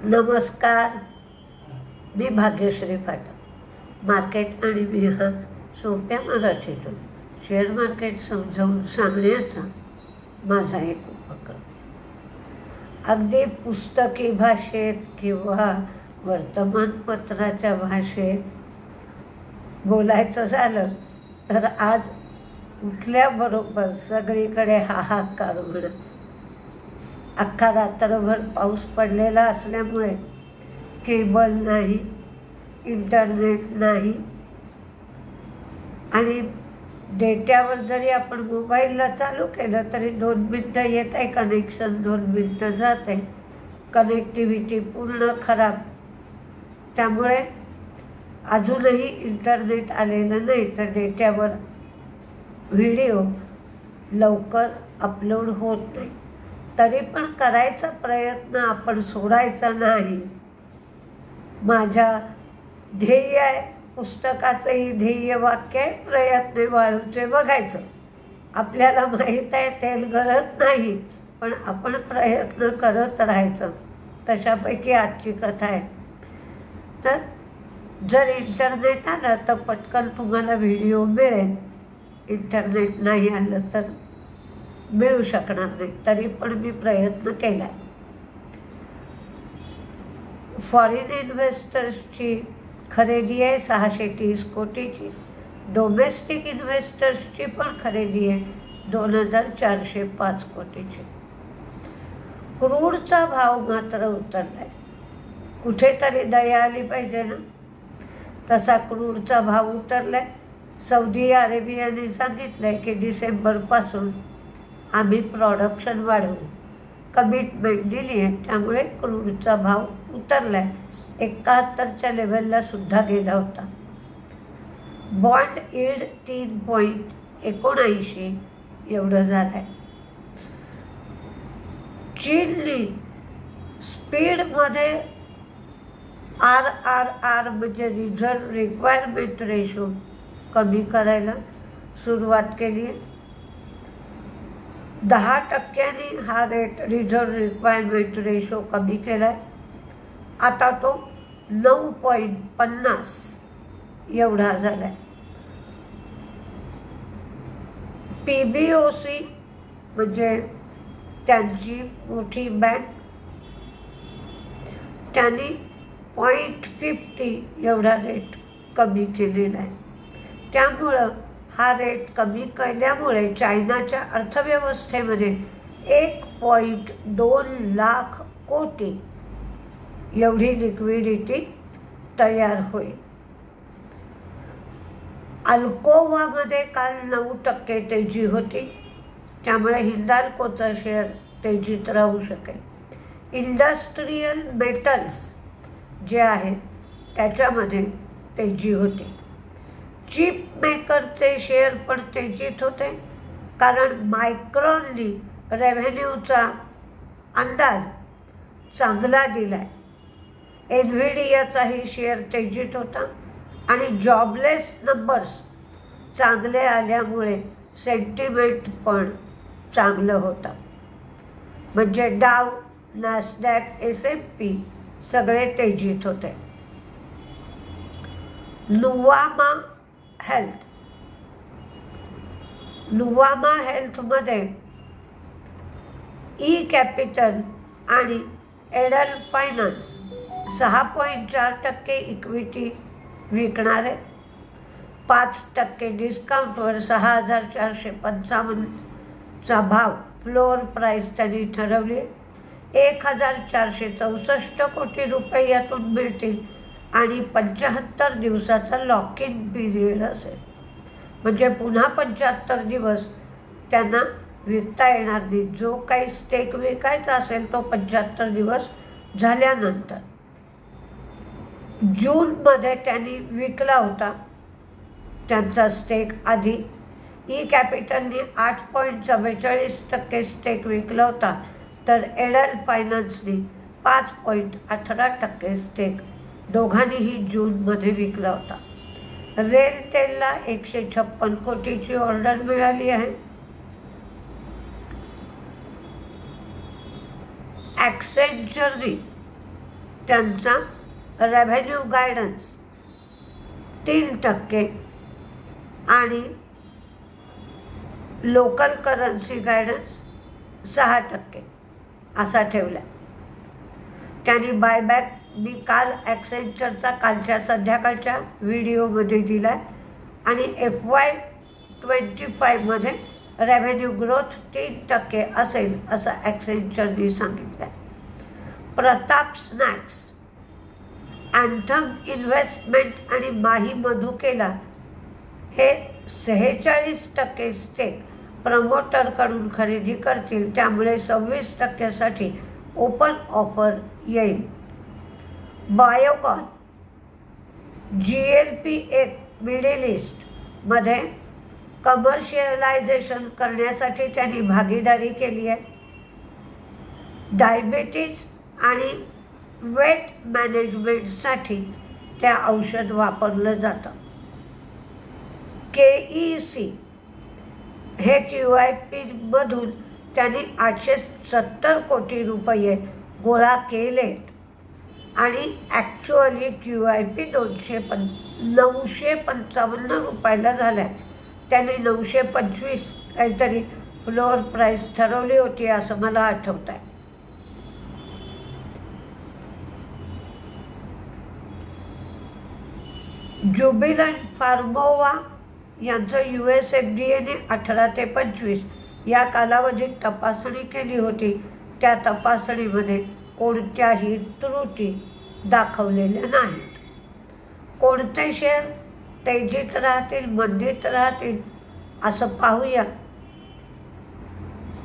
नमस्कार, मी भाग्यश्री फाटक. मार्केट आणि मी हा सोप्या मराठीतून शेअर मार्केट समजावून सांगण्याचा माझा एक उपक्रम. अगदी पुस्तकी भाषेत किंवा वर्तमानपत्राच्या भाषेत बोलायचं झालं तर आज उठल्याबरोबर सगळीकडे हाहाकार होणं. अख्खा रात्रभर पाऊस पडलेला असल्यामुळे केबल नाही, इंटरनेट नाही आणि डेट्यावर जरी आपण मोबाईलला चालू केलं तरी 2 मिनटं येत आहे कनेक्शन, 2 मिनटं जात आहे. कनेक्टिव्हिटी पूर्ण खराब. त्यामुळे अजूनही इंटरनेट आलेलं नाही तर डेट्यावर व्हिडिओ लवकर अपलोड होत नाही. तरी पण करायचा प्रयत्न आपण सोडायचा नाही. माझ्या ध्येय आहे, पुस्तकाचंही ध्येय वाक्य आहे, प्रयत्न वाळूचे बघायचं. आपल्याला माहीत आहे तेल गळत नाही, पण आपण प्रयत्न करत राहायचं. तशापैकी आजची कथा आहे. तर जर इंटरनेट आलं तर पटकन तुम्हाला व्हिडिओ मिळेल. इंटरनेट नाही आलं तर मिळू शकणार नाही. तरी पण मी प्रयत्न केला आहे. फॉरेन इन्व्हेस्टर्सची खरेदी आहे 630 कोटीची. डोमेस्टिक इन्व्हेस्टर्सची पण खरेदी आहे 2405 कोटीची. क्रूडचा भाव मात्र उतरला आहे. कुठेतरी दया आली पाहिजे ना. तसा क्रूडचा भाव उतरला आहे. सौदी अरेबियाने सांगितलं आहे की डिसेंबरपासून आम्ही प्रोडक्शन वाढवू, कमिटमेंट दिली आहे. त्यामुळे क्रूडचा भाव उतरला आहे. 71च्या लेवलला सुद्धा गेला होता. बॉन्ड यील्ड 3.79 एवढं झालं आहे. चीनने स्पीडमध्ये RRR म्हणजे रिझर्व्ह रिक्वायरमेंट रेशो कमी करायला सुरुवात केली आहे. 10% हा रेट रिझर्व्ह रिक्वायरमेंट रेशो कमी केला आहे. आता तो 9.50 एवढा झाला आहे. PBOC म्हणजे त्यांची मोठी बँक, त्यांनी 0.50 एवढा रेट कमी केलेला आहे. त्यामुळं हा रेट कमी केल्यामुळे चायनाच्या अर्थव्यवस्थेमध्ये 1.2 लाख कोटी एवढी लिक्विडिटी तयार होईल. अल्कोवामध्ये काल 9% तेजी होती. त्यामुळे हिंदाल्कोचा शेअर तेजीत राहू शकेल. इंडस्ट्रीयल मेटल्स जे आहेत त्याच्यामध्ये तेजी होती. चिप मेकरचे शेअर पण तेजीत होते कारण मायक्रॉननी रेव्हेन्यूचा अंदाज चांगला दिला आहे. एनव्हिडियाचाही शेअर तेजीत होता आणि जॉबलेस नंबर्स चांगले आल्यामुळे सेंटिमेंट पण चांगलं होतं. म्हणजे डाव, नॅसडॅक, S&P सगळे तेजीत होते. नुवामा हेल्थमध्ये ई कॅपिटल आणि एडल फायनान्स 6.4% इक्विटी विकणार आहे. 5% डिस्काउंटवर 6,455चा भाव फ्लोअर प्राईस त्यांनी ठरवली. 1,464 कोटी रुपये यातून मिळतील आणि 75 दिवसाचा लॉक इन पिरियड असेल. म्हणजे पुन्हा 75 दिवस त्यांना विकता येणार नाही. जो काही स्टेक विकायचा असेल तो 75 दिवस झाल्यानंतर. जूनमध्ये त्यांनी विकला होता त्यांचा स्टेक आधी. ई कॅपिटलने 8.44% स्टेक विकला होता तर एडल फायनान्सने 5.18% स्टेक दोघांनीही जूनमध्ये विकला होता. रेलटेलला 156 कोटीची ऑर्डर मिळाली आहे. ॲक्सेंचरने त्यांचा रेव्हेन्यू गायडन्स 3% आणि लोकल करन्सी गायडन्स 6% असा ठेवला. त्यांनी बायबॅक मी काल ॲक्सेंचरचा कालच्या संध्याकाळच्या व्हिडिओमध्ये दिला आणि FY25मध्ये रेव्हेन्यू ग्रोथ 3% असेल असं ॲक्सेंचरने सांगितलं. प्रताप स्नॅक्स, अँथम इन्व्हेस्टमेंट आणि माही मधुकेला हे 46% स्टेक प्रमोटरकडून खरेदी करतील, त्यामुळे 26%साठी ओपन ऑफर येईल. बायोकॉन, GLP-1 मिडल ईस्टमध्ये कमर्शियलायझेशन करण्यासाठी त्यांनी भागीदारी केली आहे. डायबिटीज आणि वेट मॅनेजमेंटसाठी त्या औषध वापरलं जातं. KEC हे QIPमधून त्यांनी 870 कोटी रुपये गोळा केलेत आणि ॲक्च्युअली QIP 955 रुपयाला झाला आहे. त्यांनी 925 काहीतरी फ्लोअर प्राईस ठरवली होती असं मला आठवत आहे. ज्युबिलंट फार्मोवा यांचं US FDAने 18 ते 25 या कालावधीत तपासणी केली होती. त्या तपासणीमध्ये कोणत्याही त्रुटी दाखवलेल्या नाहीत. कोणते शेअर तेजीत राहतील, मंदीत राहतील असं पाहूया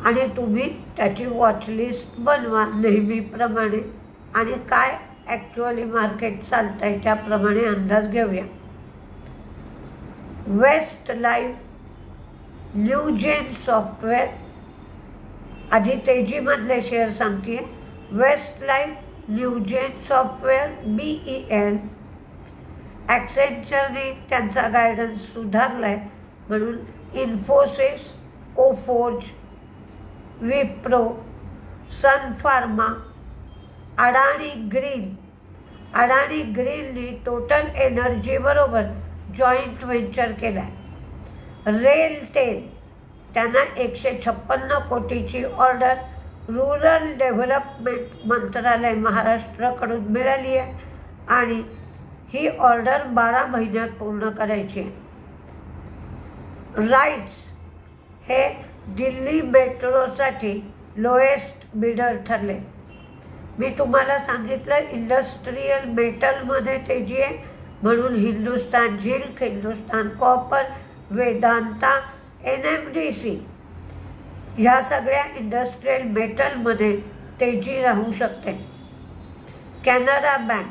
आणि तुम्ही त्याची वॉचलिस्ट बनवा नेहमीप्रमाणे आणि काय ॲक्च्युअली मार्केट चालतं आहे त्याप्रमाणे अंदाज घेऊया. वेस्टलाईफ, न्यूजेन सॉफ्टवेअर, आधी तेजीमधले शेअर सांगते. Westlife, Newgen software, BEL. ॲक्सेंचरने त्यांचा गायडन्स सुधारला आहे म्हणून इन्फोसिस, कोफोर्ज, विप्रो, सन फार्मा, अडाणी ग्रीननी टोटल एनर्जी बरोबर जॉईंट व्हेंचर केला आहे. रेलटेल त्यांना 156 कोटीची ऑर्डर रूरल डेव्हलपमेंट मंत्रालय महाराष्ट्राकडून मिळाली आहे आणि ही ऑर्डर 12 महिन्यात पूर्ण करायची आहे. राईट्स हे दिल्ली मेट्रोसाठी लोएस्ट बिडर ठरले. मी तुम्हाला सांगितलं इंडस्ट्रीयल मेटलमध्ये तेजी आहे म्हणून Hindustan Zinc, Hindustan Copper, Vedanta, NMDC ह्या सगळ्या इंडस्ट्रीयल मेटलमध्ये तेजी राहू शकते. Canara Bank,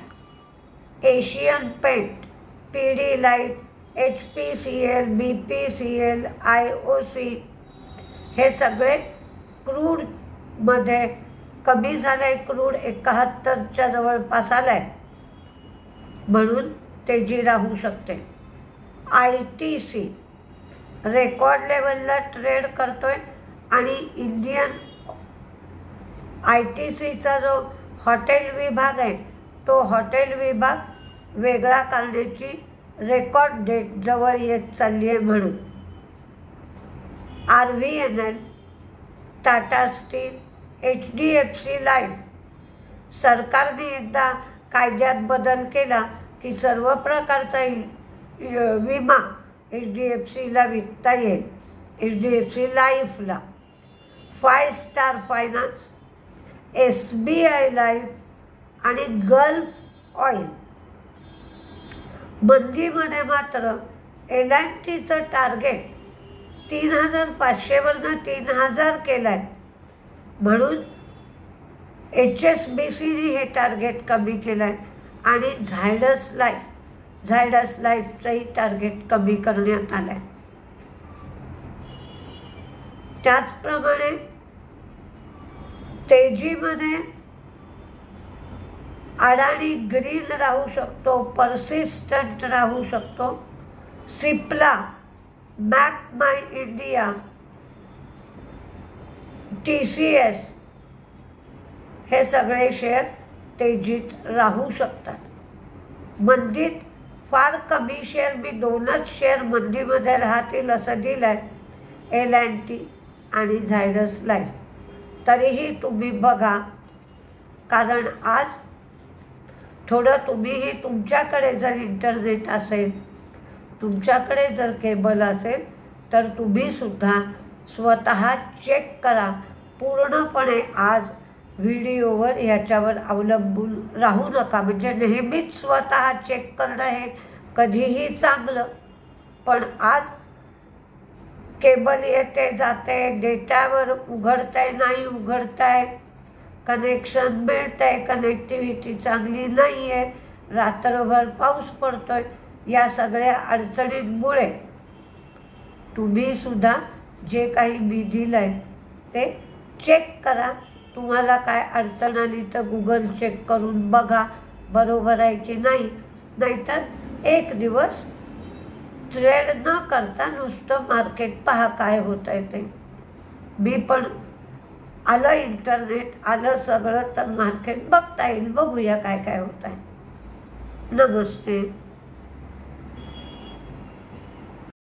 Asian Paint, Pidilite, HPCL, BPCL, IOC हे सगळे क्रूडमध्ये कमी झालं आहे. क्रूड 71च्या जवळपास आलं आहे म्हणून तेजी राहू शकते. ITC रेकॉर्ड लेवलला ट्रेड करतोय आणि इंडियन ITCचा जो हॉटेल विभाग आहे तो हॉटेल विभाग वेगळा करण्याची रेकॉर्ड डेट जवळ येत चालली आहे म्हणून. RVNL, Tata steel, HDFC life. सरकारने एकदा कायद्यात बदल केला की सर्व प्रकारचा विमा HDFCला विकता येईल, HDFC लाईफला. 5 star finance, SBI life आणि गल्फ ऑइल. मंदीमध्ये मात्र L&Tचं टार्गेट 3,500 वरनं 3,000 केलं आहे म्हणून HSBCने हे टार्गेट कमी केलं आहे आणि झायडस लाईफचंही टार्गेट कमी करण्यात आलं आहे. त्याचप्रमाणे तेजीमध्ये अडाणी ग्रीन राहू शकतो, पर्सिस्टंट राहू शकतो. सिप्ला, मॅक माय इंडिया, TCS हे सगळे शेअर तेजीत राहू शकतात। मंदीत फार कमी शेअर, मी 2च शेअर मंदीमध्ये राहतील असं दिलं आहे, L&T आणि झायडस लाईफ। तरीही तुम्ही बघा, कारण आज थोडं तुम्हीही, तुमच्याकडे जर इंटरनेट असेल, तुमच्याकडे जर केबल असेल, तर तुम्हीसुद्धा स्वतः चेक करा। पूर्णपणे आज व्हिडिओवर याच्यावर अवलंबून राहू नका। म्हणजे नेहमीच स्वतः चेक करणं हे कधीही चांगलं, पण आज केबल येते जाते, डेटावर उघडताय नाही उघडताय, कनेक्शन मिळतंय, कनेक्टिव्हिटी चांगली नाही आहे, रात्रभर पाऊस पडतोय, या सगळ्या अडचणींमुळे तुम्हीसुद्धा जे काही मी दिलं आहे ते चेक करा। तुम्हाला काय अडचण आली तर गुगल चेक करून बघा बरोबर आहे की नाही, नाहीतर एक दिवस ट्रेड न करता नुसतं मार्केट पहा काय होत आहे ते। मी पण आलं इंटरनेट, आलं सगळं, तर मार्केट बघता येईल, बघूया काय काय होत आहे। नमस्ते।